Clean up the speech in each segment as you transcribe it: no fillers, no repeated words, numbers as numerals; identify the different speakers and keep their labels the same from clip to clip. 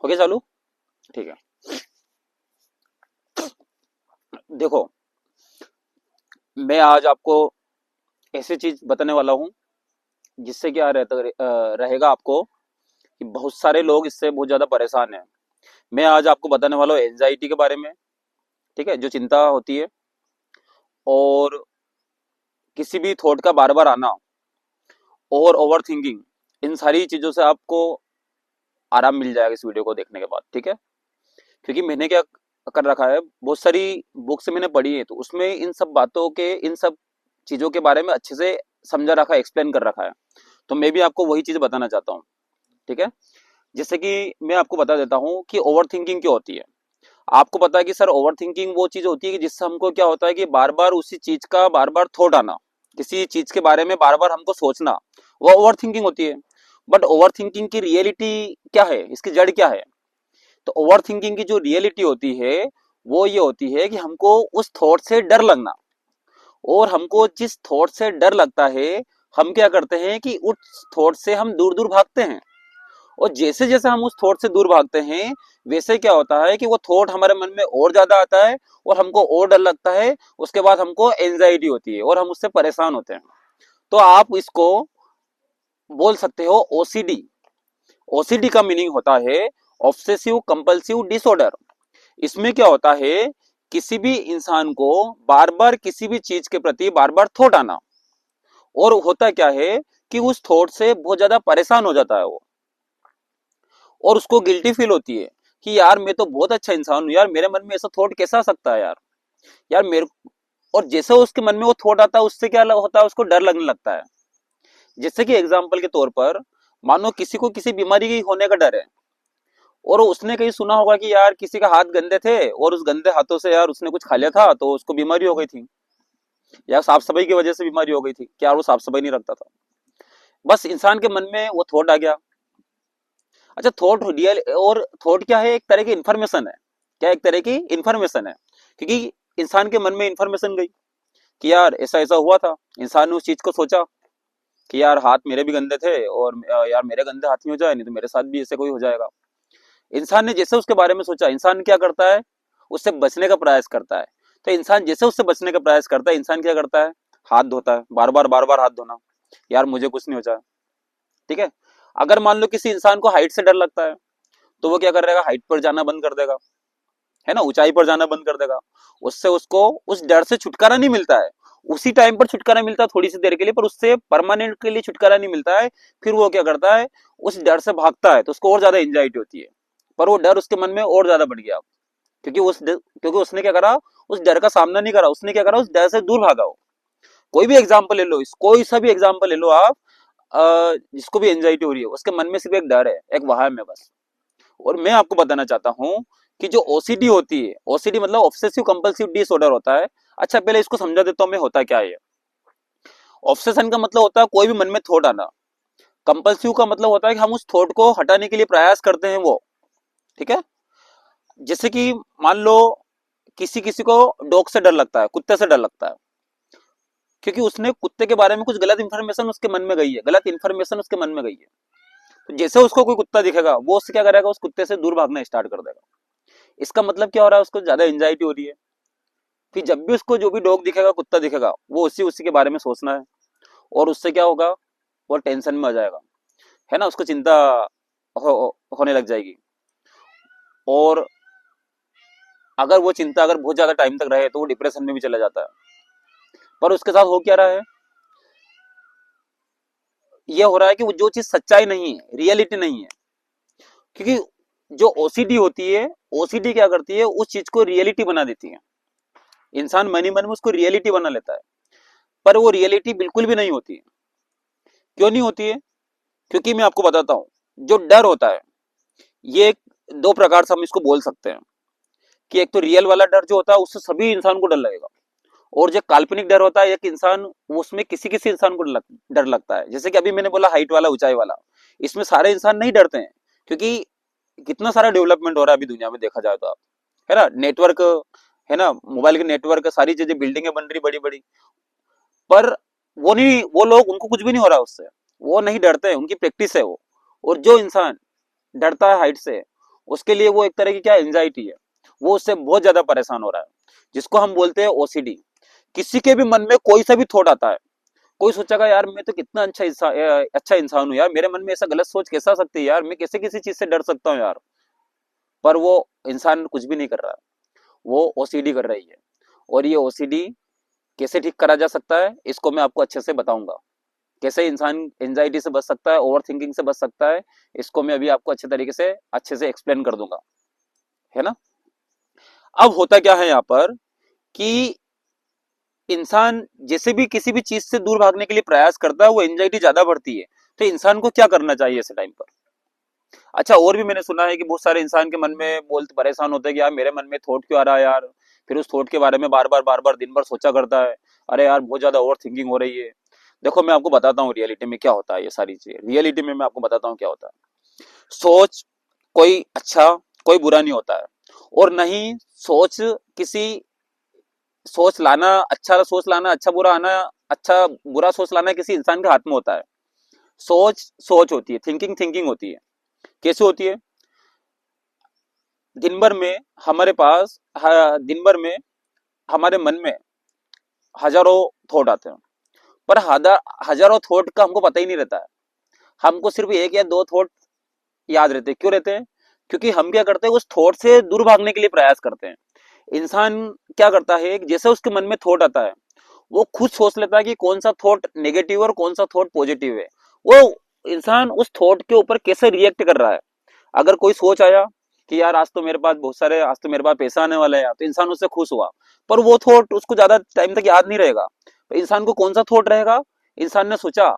Speaker 1: Okay चालू। ठीक है। देखो, मैं आज आपको ऐसी चीज बताने वाला हूँ जिससे क्या रहेगा आपको कि बहुत सारे लोग इससे बहुत ज्यादा परेशान हैं। मैं आज आपको बताने वाला हूँ एंजाइटी के बारे में। ठीक है, जो चिंता होती है और किसी भी थॉट का बार बार आना और ओवर थिंकिंग, इन सारी चीजों से आपको आराम मिल जाएगा इस वीडियो को देखने के बाद। ठीक है, क्योंकि मैंने क्या कर रखा है, बहुत सारी बुक्स मैंने पढ़ी है, तो उसमें इन सब बातों के, इन सब चीजों के बारे में अच्छे से समझा रखा है, एक्सप्लेन कर रखा है। तो मैं भी आपको वही चीज बताना चाहता हूँ। ठीक है, जैसे कि मैं आपको बता देता हूँ कि ओवर थिंकिंग क्यों होती है। आपको पता है कि सर ओवर थिंकिंग वो चीज होती है कि जिससे हमको क्या होता है कि बार बार उसी चीज का बार बार थॉट आना, किसी चीज के बारे में बार बार हमको सोचना, वो ओवर थिंकिंग होती है। बट ओवर थिंकिंग की रियलिटी क्या है, इसकी जड़ क्या है? तो ओवर थिंकिंग की जो रियलिटी होती है वो ये होती है कि हमको उस थॉट से डर लगना, और हमको जिस थॉट से डर लगता है हम क्या करते हैं कि उस थॉट से हम दूर दूर भागते हैं। और जैसे जैसे हम उस थॉट से दूर भागते हैं वैसे क्या होता है कि वो थॉट हमारे मन में और ज्यादा आता है और हमको और डर लगता है। उसके बाद हमको एंजाइटी होती है और हम उससे परेशान होते हैं। तो आप इसको बोल सकते हो ओसीडी। ओसीडी का मीनिंग होता है ऑब्सेसिव कंपल्सिव डिसऑर्डर। इसमें क्या होता है, किसी भी इंसान को बार बार किसी भी चीज के प्रति बार बार थॉट आना, और होता क्या है कि उस थॉट से बहुत ज्यादा परेशान हो जाता है वो, और उसको गिल्टी फील होती है कि यार मैं तो बहुत अच्छा इंसान हूँ यार, मेरे मन में ऐसा थॉट कैसा आ सकता है यार। यार मेरे, और जैसे उसके मन में वो थॉट आता है उससे क्या होता है, उसको डर लगने लगता है। जैसे कि एग्जाम्पल के तौर पर, मानो किसी को किसी बीमारी की होने का डर है, और उसने कहीं सुना होगा कि यार किसी का हाथ गंदे थे और उस गंदे हाथों से यार उसने कुछ खा लिया था तो उसको बीमारी हो गई थी, या साफ सफाई की वजह से बीमारी हो गई थी, क्या वो साफ सफाई नहीं रखता था। बस इंसान के मन में वो थॉट आ गया। अच्छा, थॉट रियल, और थॉट क्या है, एक तरह की इंफॉर्मेशन है। क्या एक तरह की इंफॉर्मेशन है, क्योंकि इंसान के मन में इंफॉर्मेशन गई कि यार ऐसा ऐसा हुआ था। इंसान ने उस चीज को सोचा कि यार हाथ मेरे भी गंदे थे और यार मेरे गंदे हाथ में हो जाए नहीं तो मेरे साथ भी ऐसे कोई हो जाएगा। इंसान ने जैसे उसके बारे में सोचा, इंसान क्या करता है, उससे बचने का प्रयास करता है। तो इंसान जैसे उससे बचने का प्रयास करता है, इंसान क्या करता है, हाथ धोता है, बार बार हाथ धोना, यार मुझे कुछ नहीं हो जाए। ठीक है, अगर मान लो किसी इंसान को हाइट से डर लगता है तो वो क्या करेगा, हाइट पर जाना बंद कर देगा, है ना, ऊंचाई पर जाना बंद कर देगा। उससे उसको उस डर से छुटकारा नहीं मिलता है। उसी टाइम पर छुटकारा मिलता है थोड़ी सी देर के लिए, पर उससे परमानेंट के लिए छुटकारा नहीं मिलता है। फिर वो क्या करता है, उस डर से भागता है तो उसको और ज्यादा एंजाइटी होती है। पर वो डर उसके मन में और ज्यादा बढ़ गया, क्योंकि उसने क्या करा, उस डर का सामना नहीं करा, उसने क्या करा, उस डर से दूर भागा हो। कोई भी एग्जाम्पल ले लो, कोई सा भी एग्जाम्पल ले लो आप, जिसको भी एंजाइटी हो रही है उसके मन में सिर्फ एक डर है, एक वहम है बस। और मैं आपको बताना चाहता हूं कि जो ओसीडी होती है, ओसीडी मतलब ऑब्सेसिव कंपल्सिव डिसऑर्डर होता है। अच्छा, पहले इसको समझा देता हूं मैं, होता क्या है। ऑब्सेशन का मतलब होता है कोई भी मन में थॉट आना। कंपल्सिव का मतलब होता है कि हम उस थॉट को हटाने के लिए प्रयास करते हैं वो। ठीक है, जैसे कि मान लो किसी किसी को डॉग से डर लगता है, कुत्ते से डर लगता है, क्योंकि उसने कुत्ते के बारे में कुछ गलत इंफॉर्मेशन उसके मन में गई है, गलत इंफॉर्मेशन उसके मन में गई है। तो जैसे उसको कोई कुत्ता दिखेगा वो उससे क्या करेगा, उस कुत्ते से दूर भागना स्टार्ट कर देगा। इसका मतलब क्या हो रहा है, उसको ज्यादा एंजाइटी हो रही है। फिर जब भी उसको जो भी डॉग दिखेगा, कुत्ता दिखेगा, वो उसी उसी के बारे में सोचना है, और उससे क्या होगा, वो टेंशन में आ जाएगा, है ना, उसको चिंता होने लग जाएगी। और अगर वो चिंता अगर बहुत ज्यादा टाइम तक रहे तो वो डिप्रेशन में भी चला जाता है। पर उसके साथ हो क्या रहा है, ये हो रहा है कि वो जो चीज सच्चाई नहीं है, रियलिटी नहीं है। क्योंकि जो ओसीडी होती है, ओसीडी क्या करती है, उस चीज को रियलिटी बना देती है। इंसान मन ही मन में उसको रियलिटी बना लेता है, पर वो रियलिटी बिल्कुल भी नहीं होती है। क्यों नहीं होती है? क्योंकि मैं आपको बताता हूँ, जो डर होता है ये दो प्रकार से हम इसको बोल सकते हैं। कि एक तो रियल वाला डर जो होता है उससे सभी इंसान को डर लगेगा, और जो काल्पनिक डर होता है एक इंसान, उसमें किसी किसी इंसान को डर लगता है। जैसे कि अभी मैंने बोला हाइट वाला, ऊंचाई वाला, इसमें सारे इंसान नहीं डरते हैं, क्योंकि कितना सारा डेवलपमेंट हो रहा है अभी दुनिया में देखा जाए तो आप, है ना, नेटवर्क, है ना, मोबाइल के नेटवर्क, सारी चीजें, बिल्डिंगें बन रही बड़ी बड़ी। पर वो नहीं, वो लोग, उनको कुछ भी नहीं हो रहा उससे, वो नहीं डरते हैं, उनकी प्रैक्टिस है वो। और जो इंसान डरता है हाइट से, उसके लिए वो एक तरह की क्या एंजाइटी है, वो उससे बहुत ज्यादा परेशान हो रहा है, जिसको हम बोलते हैं ओसीडी। किसी के भी मन में कोई सा भी थॉट आता है, कोई सोचेगा यार मैं तो कितना अच्छा इंसान हूँ यार, मेरे मन में ऐसा गलत सोच कैसा आ सकती है यार, मैं कैसे किसी चीज से डर सकता हूँ यार। पर वो इंसान कुछ भी नहीं कर रहा है, वो ओसीडी कर रही है। और ये ओसीडी कैसे ठीक करा जा सकता है, इसको मैं आपको अच्छे से बताऊंगा। कैसे इंसान एंजाइटी से बच सकता है, ओवर थिंकिंग से बच सकता है, इसको मैं अभी आपको अच्छे तरीके से अच्छे से एक्सप्लेन कर दूंगा, है ना। अब होता क्या है यहाँ पर कि इंसान जैसे भी किसी भी चीज से दूर भागने के लिए प्रयास करता है, वो एंजाइटी ज्यादा बढ़ती है। तो इंसान को क्या करना चाहिए ऐसे टाइम पर। अच्छा, और भी मैंने सुना है कि बहुत सारे इंसान के मन में बोलते परेशान होते हैं कि यार मेरे मन में थॉट क्यों आ रहा है यार, फिर उस थॉट के बारे में बार बार दिन भर सोचा करता है, अरे यार बहुत ज्यादा ओवर थिंकिंग हो रही है। देखो मैं आपको बताता हूँ रियलिटी में क्या होता है, ये सारी चीजें रियलिटी में मैं आपको बताता हूँ क्या होता है। सोच कोई अच्छा कोई बुरा नहीं होता है, और नहीं सोच किसी सोच लाना अच्छा बुरा आना, अच्छा बुरा सोच लाना किसी इंसान के हाथ में होता है। सोच सोच होती है, थिंकिंग थिंकिंग होती है। कैसे होती है, दिन भर में हमारे पास दिन भर में हमारे मन में हजारों थॉट आते हैं, पर हजारों थॉट का हमको पता ही नहीं रहता है। हमको सिर्फ एक या दो थॉट याद रहते हैं। क्यों रहते हैं, क्योंकि हम क्या करते हैं, उस थॉट से दूर भागने के लिए प्रयास करते हैं। इंसान क्या करता है, जैसे उसके मन में थॉट आता है, वो खुद सोच लेता है कि कौन सा थॉट नेगेटिव और कौन सा थॉट पॉजिटिव है। वो इंसान उस थॉट के ऊपर कैसे रिएक्ट कर रहा है। अगर कोई सोच आया कि यार आज तो मेरे पास पैसा आने वाला है यार, तो इंसान उससे खुश हुआ, पर वो थॉट उसको ज्यादा टाइम तक याद नहीं रहेगा। तो इंसान को कौन सा थॉट रहेगा, इंसान ने सोचा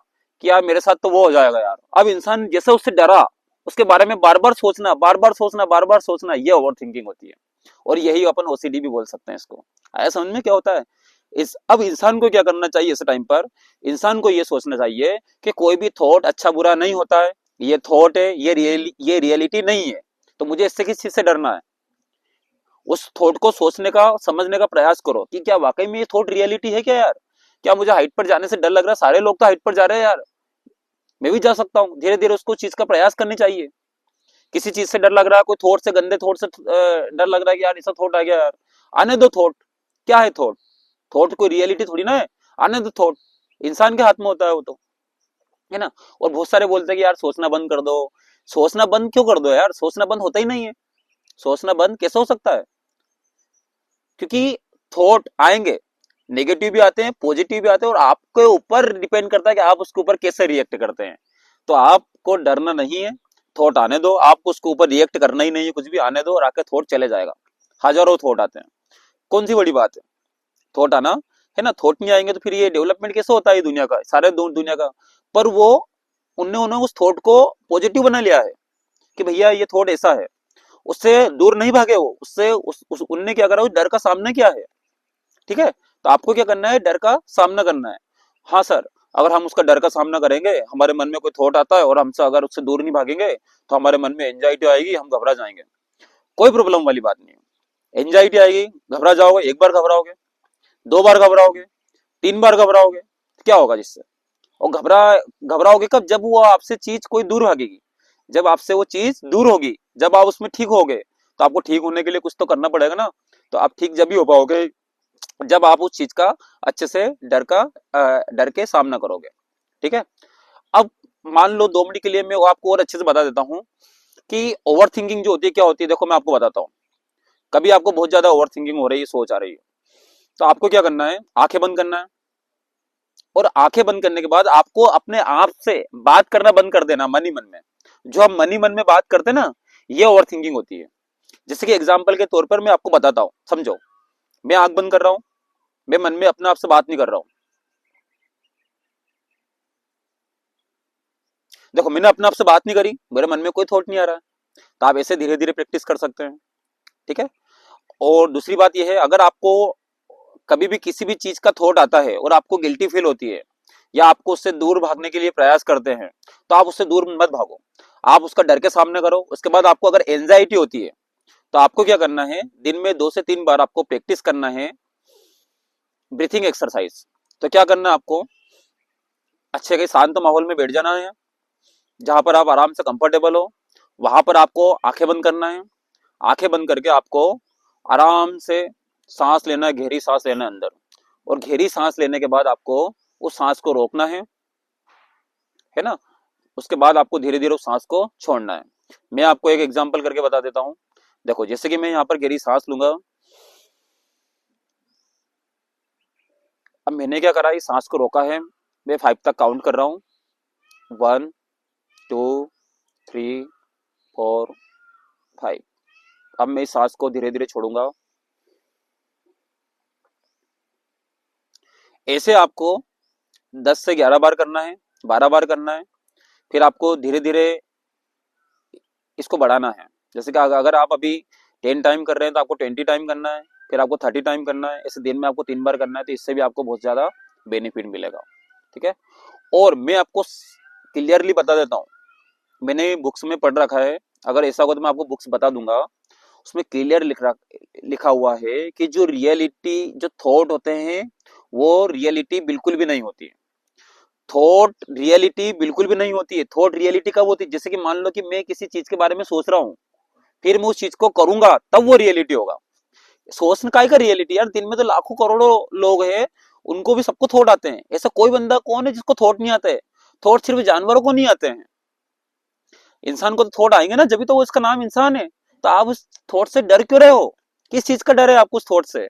Speaker 1: कि यार मेरे साथ तो वो हो जाएगा यार। अब इंसान जैसे उससे डरा, उसके बारे में बार बार सोचना, ये ओवर थिंकिंग होती है। और यही अपन ओसीडी भी बोल सकते हैं इसको। आया समझ में क्या होता है। इस अब इंसान को क्या करना चाहिए इस टाइम पर, इंसान को ये सोचना चाहिए कि कोई भी थॉट अच्छा बुरा नहीं होता है, ये थॉट है, ये रियलिटी नहीं है। तो मुझे इससे किस चीज से डरना है, उस थॉट को सोचने का समझने का प्रयास करो कि क्या वाकई में ये थॉट रियलिटी है क्या यार। क्या मुझे हाइट पर जाने से डर लग रहा है, सारे लोग तो हाइट पर जा रहे हैं यार, मैं भी जा सकता हूँ। धीरे धीरे उसको चीज का प्रयास करनी चाहिए। किसी चीज से डर लग रहा है, कोई थॉट से गंदे थॉट से डर लग रहा है कि यार ऐसा थॉट आ गया यार, आने दो थॉट। क्या है थॉट, थॉट कोई रियलिटी थोड़ी ना है, आने दो थॉट। इंसान के हाथ में होता है वो तो, है ना। और बहुत सारे बोलते हैं कि यार सोचना बंद कर दो। सोचना बंद क्यों कर दो यार, सोचना बंद होता ही नहीं है। सोचना बंद कैसे हो सकता है, क्योंकि थॉट आएंगे, नेगेटिव भी आते हैं पॉजिटिव भी आते हैं, और आपके ऊपर डिपेंड करता है कि आप उसके ऊपर कैसे रिएक्ट करते हैं। तो आपको डरना नहीं है, थॉट आने दो, आपको उसके ऊपर रिएक्ट करना ही नहीं है, कुछ भी आने दो और आके थॉट चले जाएगा। हजारों थॉट आते हैं, कौन सी बड़ी बात है थॉट आना, है ना। थॉट नहीं आएंगे तो फिर ये डेवलपमेंट कैसे होता है दुनिया का, सारे दुनिया का। पर वो उन्होंने उस थॉट को पॉजिटिव बना लिया है कि भैया ये थॉट ऐसा है, उससे दूर नहीं भागे वो, उससे उनने क्या करा, उस डर का सामना किया है। ठीक है, तो आपको क्या करना है, डर का सामना करना है। हाँ सर, अगर हम उसका डर का सामना करेंगे, हमारे मन में कोई थॉट आता है और हमसे अगर उससे दूर नहीं भागेंगे, तो हमारे मन में एंजाइटी आएगी, हम घबरा जाएंगे। कोई प्रॉब्लम वाली बात नहीं है। एंजाइटी आएगी, घबरा जाओगे, एक बार घबराओगे, दो बार घबराओगे, तीन बार घबराओगे, क्या होगा जिससे। और घबराओगे कब, जब वो आपसे चीज कोई दूर भागेगी, जब आपसे वो चीज दूर होगी, जब आप उसमें ठीक होगे। तो आपको ठीक होने के लिए कुछ तो करना पड़ेगा ना। तो आप ठीक जब ही हो पाओगे, जब आप उस चीज का अच्छे से डर के सामना करोगे। ठीक है। अब मान लो 2 मिनट के लिए मैं आपको और अच्छे से बता देता हूं कि ओवर थिंकिंग जो होती है क्या होती है। देखो मैं आपको बताता हूँ, कभी आपको बहुत ज्यादा ओवर थिंकिंग हो रही है, सोच आ रही है, तो आपको क्या करना है, आंखें बंद करना है। और आंखें बंद करने के बाद आपको अपने आप से बात करना बंद कर देना मन ही मन में। जो हम मन ही मन में बात करते हैं ना, ये ओवर थिंकिंग होती है। जैसे कि एग्जाम्पल के तौर पर मैं आपको बताता हूँ, समझो। मैं आंख बंद कर रहा हूँ, मैं मन में अपने आप से बात नहीं कर रहा हूँ। देखो मैंने अपने आप से बात नहीं करी, मेरे मन में कोई थॉट नहीं आ रहा है। तो आप ऐसे धीरे धीरे प्रैक्टिस कर सकते हैं। ठीक है। और दूसरी बात यह है, अगर आपको कभी भी किसी भी चीज का थॉट आता है और आपको गिल्टी फील होती है, या आपको उससे दूर भागने के लिए प्रयास करते हैं, तो आप उससे दूर मत भागो, आप उसका डर के सामने करो। उसके बाद आपको अगर एंजाइटी होती है, तो आपको क्या करना है, दिन में 2 से 3 बार आपको प्रैक्टिस करना है ब्रीथिंग एक्सरसाइज। तो क्या करना है आपको, अच्छे के शांत माहौल में बैठ जाना है, जहां पर आप आराम से कंफर्टेबल हो, वहां पर आपको आंखें बंद करना है। आंखें बंद करके आपको आराम से सांस लेना है, गहरी सांस लेना है अंदर। और गहरी सांस लेने के बाद आपको उस सांस को रोकना है ना। उसके बाद आपको धीरे धीरे उस सांस को छोड़ना है। मैं आपको एक एग्जांपल करके बता देता हूं। देखो, जैसे कि मैं यहाँ पर गहरी सांस लूंगा। अब मैंने क्या करा, इस सांस को रोका है। मैं 5 तक काउंट कर रहा हूँ। 1 2 3 4 5। अब मैं इस सांस को धीरे धीरे छोड़ूंगा। ऐसे आपको 10 से 11 बार करना है, 12 बार करना है। फिर आपको धीरे धीरे इसको बढ़ाना है। जैसे कि अगर आप अभी 10 टाइम कर रहे हैं तो आपको 20 टाइम करना है, फिर आपको 30 टाइम करना है। ऐसे दिन में आपको 3 बार करना है, तो इससे भी आपको बहुत ज्यादा बेनिफिट मिलेगा। ठीक है। और मैं आपको क्लियरली बता देता हूँ, मैंने बुक्स में पढ़ रखा है। अगर ऐसा होगा तो मैं आपको बुक्स बता दूंगा। उसमें क्लियर लिखा हुआ है कि जो रियलिटी, जो थॉट होते हैं वो रियलिटी बिल्कुल भी नहीं होती है। थॉट रियलिटी बिल्कुल भी नहीं होती है। थॉट रियलिटी कब होती है? जैसे कि मान लो कि मैं किसी चीज के बारे में सोच रहा हूँ, फिर मैं उस चीज को करूंगा, तब वो रियलिटी होगा। सोचने का रियलिटी यार, दिन में तो लाखों करोड़ों लोग हैं, उनको भी सबको थॉट आते हैं। ऐसा कोई बंदा कौन है जिसको थॉट नहीं आते? थॉट सिर्फ जानवरों को नहीं आते हैं, इंसान को तो थॉट आएंगे ना, जब भी तो वो इसका नाम इंसान है। तो आप उस थॉट से डर क्यों रहे हो? किस चीज का डर है आपको उस थॉट से?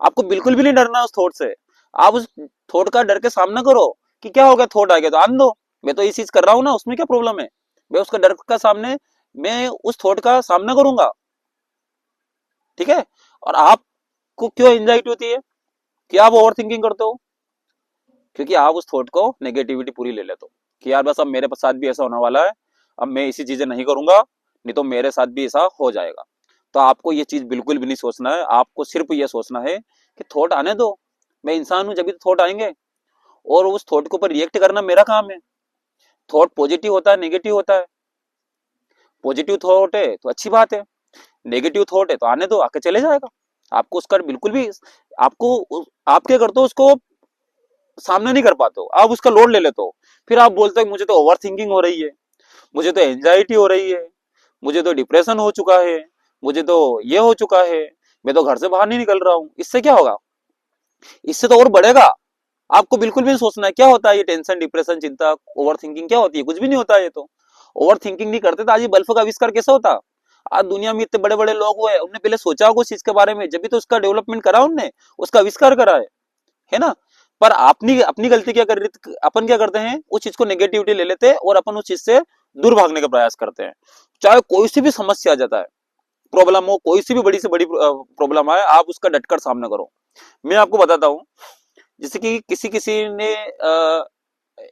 Speaker 1: आपको बिल्कुल भी नहीं डरना उस थॉट से। आप उस थॉट का डर के सामना करो कि क्या हो गया, थॉट आ गया तो आने दो, मैं तो ये चीज कर रहा हूं ना, उसमें क्या प्रॉब्लम है? मैं उसका डर का सामने, मैं उस थॉट का सामना करूंगा। ठीक है। और आपको क्यों एंजाइटी होती है, कि आप ओवर थिंकिंग करते हो? क्योंकि आप उस थॉट को नेगेटिविटी पूरी ले लेते हो कि यार बस अब मेरे साथ भी ऐसा होने वाला है, अब मैं इसी चीजें नहीं करूंगा, नहीं तो मेरे साथ भी ऐसा हो जाएगा। तो आपको ये चीज बिल्कुल भी नहीं सोचना है। आपको सिर्फ ये सोचना है कि थॉट आने दो, मैं इंसान हूं, जब भी थॉट आएंगे, और उस थॉट के ऊपर रिएक्ट करना मेरा काम है। थॉट पॉजिटिव होता है, नेगेटिव होता है। पॉजिटिव थॉट है तो अच्छी बात है, नेगेटिव थॉट है तो आने दो, आके चले जाएगा। आपको उसका बिल्कुल भी, आप क्या करते हो, उसको सामना नहीं कर पाते हो, आप उसका लोड ले लेते हो। फिर आप बोलते हो मुझे तो ओवर थिंकिंग हो रही है, मुझे तो एंजाइटी हो रही है, मुझे तो डिप्रेशन हो चुका है, मुझे तो ये हो चुका है, मैं तो घर से बाहर नहीं निकल रहा हूं। इससे क्या होगा? इससे तो और बढ़ेगा। आपको बिल्कुल भी नहीं सोचना है क्या होता है ये टेंशन, डिप्रेशन, चिंता, ओवर थिंकिंग क्या होती है? कुछ भी नहीं होता है ये तो। ओवर थिंकिंग नहीं करते तो आज ये बल्ब का आविष्कार कैसा होता? आज दुनिया में इतने बड़े बड़े लोग हुए, उनने पहले सोचा होगा उस चीज के बारे में, जब भी तो उसका डेवलपमेंट करा उनने, उसका आविष्कार करा है ना। पर अपनी अपनी गलती क्या कर रही, अपन क्या करते हैं, उस चीज को नेगेटिविटी ले लेते हैं और अपन उस चीज से दूर भागने का प्रयास करते हैं। चाहे कोई सी भी समस्या आ जाता है, प्रॉब्लम हो, कोई सी भी बड़ी से बड़ी प्रॉब्लम आए, आप उसका डटकर सामना करो। मैं आपको बताता हूँ, जैसे कि किसी किसी ने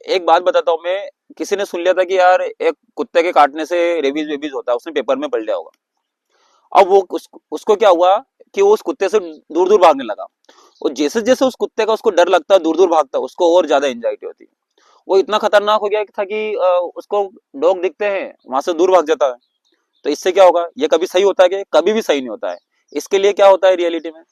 Speaker 1: एक बात बताता हूँ मैं। किसी ने सुन लिया था कि यार एक कुत्ते के काटने से रेबीज वेबीज होता है, उसने पेपर में पढ़ लिया होगा। अब वो उसको क्या हुआ कि वो उस कुत्ते से दूर दूर भागने लगा। और जैसे जैसे उस कुत्ते का उसको डर लगता है, दूर दूर भागता है, उसको और ज्यादा एंजाइटी होती है। वो इतना खतरनाक हो गया था कि उसको डॉग दिखते हैं वहां से दूर भाग जाता है। तो इससे क्या होगा? ये कभी सही होता है? कि कभी भी सही नहीं होता है। इसके लिए क्या होता है रियलिटी में,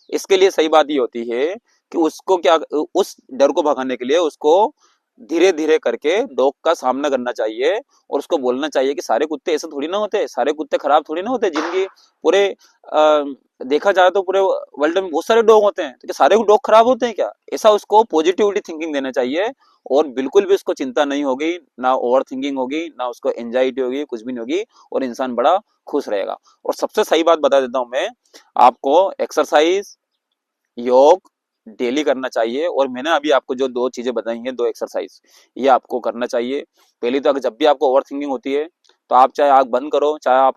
Speaker 1: इसके लिए सही बात ये होती है कि उसको क्या, उस डर को भगाने के लिए उसको धीरे धीरे करके डॉग का सामना करना चाहिए। और उसको बोलना चाहिए कि सारे कुत्ते ऐसे थोड़ी ना होते, सारे कुत्ते खराब थोड़ी ना होते। जिनकी पूरे देखा जाए तो पूरे वर्ल्ड में बहुत सारे डॉग होते हैं, तो क्या सारे डॉग खराब होते हैं क्या? ऐसा उसको पॉजिटिविटी थिंकिंग देना चाहिए। और बिल्कुल भी उसको चिंता नहीं होगी, ना ओवर थिंकिंग होगी, ना उसको एंजाइटी होगी, कुछ भी नहीं होगी। और इंसान बड़ा खुश रहेगा। और सबसे सही बात बता देता हूं मैं आपको, एक्सरसाइज, योग डेली करना चाहिए। और मैंने अभी आपको जो 2 चीजें बताई हैं, 2 एक्सरसाइज, ये आपको करना चाहिए। पहली तो अगर जब भी आपको ओवर थिंकिंग होती है, तो आप चाहे आंख बंद करो, चाहे आप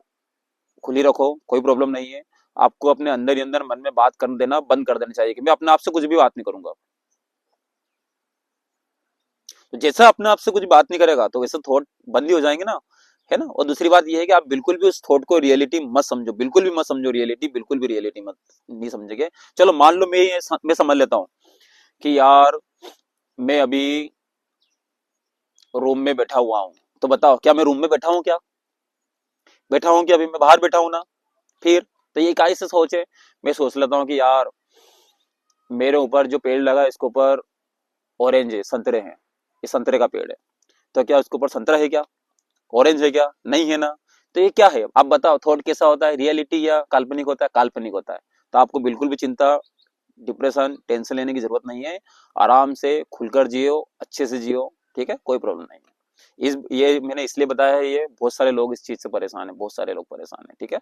Speaker 1: खुली रखो, कोई प्रॉब्लम नहीं है। आपको अपने अंदर ही अंदर मन में बात कर देना बंद कर देना चाहिए कि मैं अपने आप से कुछ भी बात नहीं करूंगा। तो जैसा अपने आप से कुछ बात नहीं करेगा तो वैसे थॉट बंद ही हो जाएंगे ना, है ना। और दूसरी बात ये है कि आप बिल्कुल भी उस थॉट को रियलिटी मत समझो, बिल्कुल भी मत समझो रियलिटी, बिल्कुल भी रियलिटी मत नहीं समझेंगे। चलो मान लो मैं समझ लेता हूँ कि यार मैं अभी रूम में बैठा हुआ हूँ। तो बताओ, क्या मैं रूम में बैठा हूँ? क्या बैठा हूँ? कि अभी मैं बाहर बैठा हूँ ना? फिर तो ये काय से सोच है? मैं सोच लेता हूँ कि यार मेरे ऊपर जो पेड़ लगा है, इसके ऊपर ऑरेंज है, संतरे हैं, ये संतरे का पेड़ है। तो क्या उसके ऊपर संतरा है क्या? ऑरेंज है क्या? नहीं है ना। तो ये क्या है, आप बताओ, थॉट कैसा होता है, रियलिटी या काल्पनिक होता है? काल्पनिक होता है। तो आपको बिल्कुल भी चिंता, डिप्रेशन, टेंशन लेने की जरूरत नहीं है। आराम से खुलकर जियो, अच्छे से जियो, ठीक है, कोई प्रॉब्लम नहीं है। इस ये मैंने इसलिए बताया है, ये बहुत सारे लोग इस चीज से परेशान है, बहुत सारे लोग परेशान है, ठीक है।